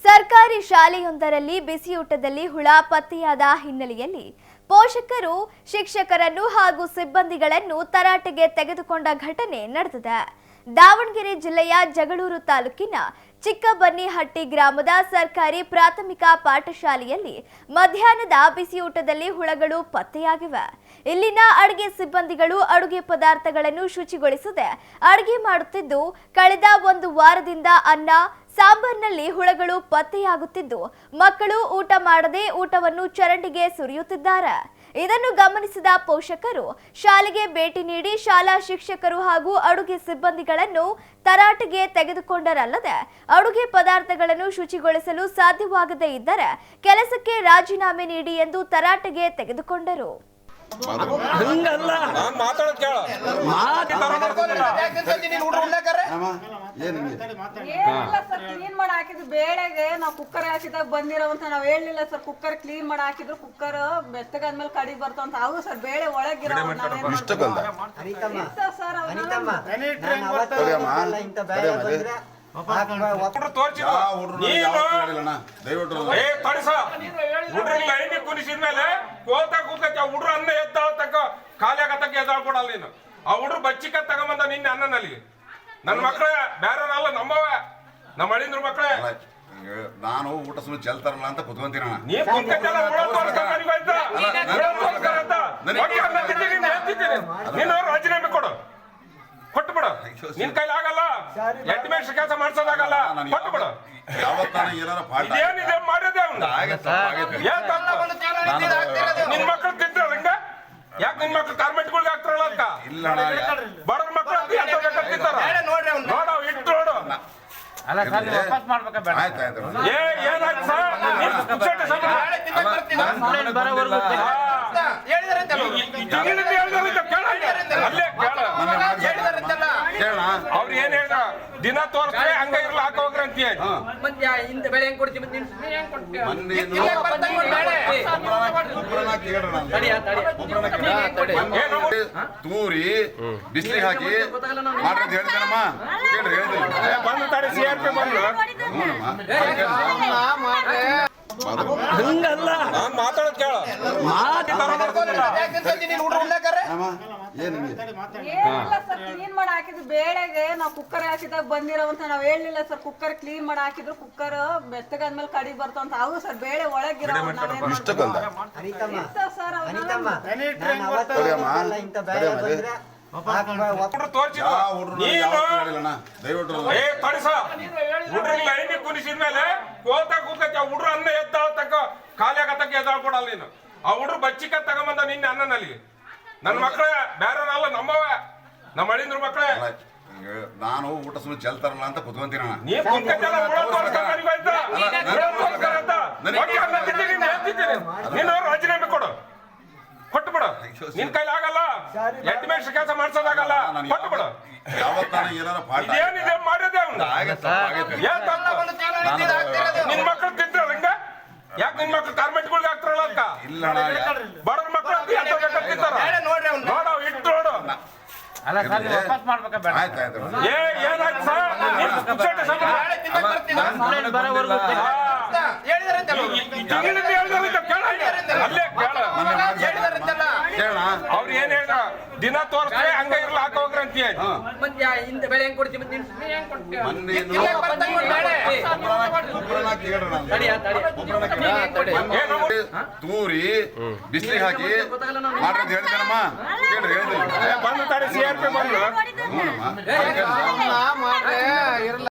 ಸರ್ಕಾರಿ ಶಾಲೆಯೊಂದರಲ್ಲಿ ಬಿಸಿಯೂಟದಲ್ಲಿ ಹುಳ ಪತ್ತೆಯಾದ ಹಿನ್ನೆಲೆಯಲ್ಲಿ ಪೋಷಕರು ಶಿಕ್ಷಕರನ್ನು ಹಾಗೂ ಸಿಬ್ಬಂದಿಗಳನ್ನು ತರಾಟೆಗೆ ತೆಗೆದುಕೊಂಡ ಘಟನೆ ನಡೆದಿದೆ. ದಾವಣಗೆರೆ ಜಿಲ್ಲೆಯ ಜಗಳೂರು ತಾಲೂಕಿನ ಚಿಕ್ಕಬನ್ನಿಹಟ್ಟಿ ಗ್ರಾಮದ ಸರ್ಕಾರಿ ಪ್ರಾಥಮಿಕ ಪಾಠಶಾಲೆಯಲ್ಲಿ ಮಧ್ಯಾಹ್ನದ ಬಿಸಿಯೂಟದಲ್ಲಿ ಹುಳಗಳು ಪತ್ತೆಯಾಗಿವೆ. ಇಲ್ಲಿನ ಅಡುಗೆ ಸಿಬ್ಬಂದಿಗಳು ಅಡುಗೆ ಪದಾರ್ಥಗಳನ್ನು ಶುಚಿಗೊಳಿಸದೆ ಅಡುಗೆ ಮಾಡುತ್ತಿದ್ದು, ಕಳೆದ ಒಂದು ವಾರದಿಂದ ಅನ್ನ ಸಾಂಬಾರ್ನಲ್ಲಿ ಹುಳಗಳು ಪತ್ತೆಯಾಗುತ್ತಿದ್ದು, ಮಕ್ಕಳು ಊಟ ಮಾಡದೆ ಊಟವನ್ನು ಚರಂಡಿಗೆ ಸುರಿಯುತ್ತಿದ್ದಾರೆ. ಇದನ್ನು ಗಮನಿಸಿದ ಪೋಷಕರು ಶಾಲೆಗೆ ಭೇಟಿ ನೀಡಿ ಶಾಲಾ ಶಿಕ್ಷಕರು ಹಾಗೂ ಅಡುಗೆ ಸಿಬ್ಬಂದಿಗಳನ್ನು ತರಾಟೆಗೆ ತೆಗೆದುಕೊಂಡರಲ್ಲದೆ ಅಡುಗೆ ಪದಾರ್ಥಗಳನ್ನು ಶುಚಿಗೊಳಿಸಲು ಸಾಧ್ಯವಾಗದೇ ಇದ್ದರೆ ಕೆಲಸಕ್ಕೆ ರಾಜೀನಾಮೆ ನೀಡಿ ಎಂದು ತರಾಟೆಗೆ ತೆಗೆದುಕೊಂಡರು. ಕ್ಲೀನ್ ಮಾಡಿ ಹಾಕಿದ್ರು ಬೇಳೆಗೆ ನಾವು ಕುಕ್ಕರ್ ಹಾಕಿದಾಗ ಬಂದಿರೋವಂತ ನಾವ್ ಹೇಳಿಲ್ಲ ಸರ್. ಕುಕ್ಕರ್ ಕ್ಲೀನ್ ಮಾಡಿ ಹಾಕಿದ್ರು ಕುಕ್ಕರ್ ಬೆಚ್ಚಗಾದ್ಮೇಲೆ ಕಡಿ ಬರ್ತಾವಂತ. ಹೌದು ಸರ್, ಬೇಳೆ ಒಳಗಿರೋ ಕುನಿಸಿದ್ಮೇಲೆ ಹುಡ್ರು ಅನ್ನ ಎದ್ದಾಳತಕ್ಕ ಖಾಲಿ ಆಗತ್ತಕ್ಕ ಎದ್ದಾಳ್ಕೊಡಲ್ಲ ನೀನು. ಆ ಹುಡ್ರು ಬಚ್ಚಿಕ ತಗೊಂಬಂದ ನಿನ್ನೆ ಅನ್ನನಲ್ಲಿ. ನನ್ನ ಮಕ್ಕಳೇ ಬೇರೆಲ್ಲ ನಮ್ಮವ, ನಮ್ಮ ಅಳಿಂದ್ರ ಮಕ್ಕಳೇ. ನಾನು ಊಟ ಸುಮ್ಮನೆ ಚೆಲ್ತಾರಲ್ಲ ಅಂತ ಕುತ್ಕೊಂತೀನಿ. ನೀನು ರಾಜೀನಾಮೆ ಕೊಡು, ಕೊಟ್ಟು ಬಿಡು. ನಿನ್ ಕೈಲಿ ಆಗಲ್ಲ, ಎಡ್ಮೇಷ ಕೆಲಸ ಮಾಡ್ಸೋದಾಗಲ್ಲ, ಕೊಟ್ಟು ಬಿಡು. ಏನಿದೆ ಮಾಡೋದೇ ನಿನ್ ಮಕ್ಕಳು ತಿಂತಾರ ಹಿಂಗ. ಯಾಕೆ ನಿನ್ ಮಕ್ಳು ಕಾರ್ಮೆಂಟ್ಗಳಿಗೆ ಆಗ್ತಾರಲ್ಲ ಅಂತ ಬಡವ್ರ ಮಕ್ಕಳು ನೋಡ ಇಟ್ಟು ನೋಡು. ಅವ್ರು ಏನ್ ಹೇಳ್ದ, ದಿನ ತೋರಿಸ್ತಾರೆ ಹಂಗ ಇರ್ಲ ಹಾಕೋಗ್ರ ಅಂತ ಬೆಳೆ ಹೆಂಗ್ ಕೊಡ್ತೀವಿ. ತೂರಿ ಬಿಸಿಲಿಗೆ ಹಾಕಿ ಮಾಡ್ರಿ ಅಂತ ಹೇಳ್ತೇನಮ್ಮ. ಕೇಳ್ರಿ ಹೇಳ್ತೀನಿ ಬಂದು ತಡೆ CRP ಬಂದು ಹಂಗಲ್ಲ ನಾನ್ ಮಾತಾಡೋದ್ ಕೇಳ. ಕ್ಲೀನ್ ಮಾಡಿ ಹಾಕಿದ್ರು ಬೇಳೆಗೆ ನಾವು ಕುಕ್ಕರ್ ಹಾಕಿದಾಗ ಬಂದಿರೋವಂತ ನಾವ್ ಹೇಳಿಲ್ಲ ಸರ್. ಕುಕ್ಕರ್ ಕ್ಲೀನ್ ಮಾಡಿ ಹಾಕಿದ್ರು ಕುಕ್ಕರ್ ಬೆಚ್ಚಗಾದ್ಮೇಲೆ ಕಡಿ ಬರ್ತಾವಂತ. ಹೌದು ಸರ್, ಬೇಳೆ ಒಳಗಿರೋ ಕುನಿಸಿದ್ಮೇಲೆ ಹುಡ್ರು ಅನ್ನ ಎದ್ದಾಳತಕ್ಕ ಖಾಲಿ ಆಗತ್ತಕ್ಕ ಎದ್ದಾಳ್ಕೊಡಲ್ಲ ನೀನು. ಆ ಹುಡ್ರು ಬಚ್ಚಿಕ ತಗೊಂಬಂದ ನಿನ್ನೆ ಅನ್ನನಲ್ಲಿ. ನನ್ನ ಮಕ್ಕಳೇ ಬೇರೆಲ್ಲ ನಮ್ಮವ, ನಮ್ಮ ಅಳಿಂದ್ರ ಮಕ್ಕಳೇ. ನಾನು ಊಟ ಸುಮ್ಮನೆ ಚೆಲ್ತಾರಲ್ಲ ಅಂತ ಕುತ್ಕೊಂತೀನಿ. ನೀನು ರಾಜೀನಾಮೆ ಕೊಡು, ಕೊಟ್ಟು ಬಿಡು. ನಿನ್ ಕೈಲಿ ಆಗಲ್ಲ, ಎಡ್ಮೇಷ ಕೆಲಸ ಮಾಡ್ಸೋದಾಗಲ್ಲ, ಕೊಟ್ಟು ಬಿಡು. ಏನಿದೆ ಮಾಡೋದೇ ನಿನ್ ಮಕ್ಕಳು ತಿಂತಾರ ಹಿಂಗ. ಯಾಕೆ ನಿನ್ ಮಕ್ಳು ಕಾರ್ಮೆಂಟ್ಗಳಿಗೆ ಆಗ್ತಾರಲ್ಲ ಅಂತ ಬಡವ್ರ ಮಕ್ಕಳು ತಿಂತಾರ ನೋಡ ಇಟ್ಟು ನೋಡು. ಅವ್ರು ಏನ್ ಹೇಳ್ದ, ದಿನ ತೋರಿಸ್ತಾರೆ ಹಂಗ ಇರ್ಲ ಹಾಕೋಗ್ರ ಅಂತ ಬೆಳೆ ಹೆಂಗ್ ಕೊಡ್ತೀವಿ. ತೂರಿ ಬಿಸಿಲಿಗೆ ಹಾಕಿ ಮಾಡ್ರಿ ಅಂತ ಹೇಳ್ತೇನಮ್ಮ. ಕೇಳ್ರಿ ಹೇಳ್ತೀನಿ ಬಂದು ತಡೆ CRP ಬಂದು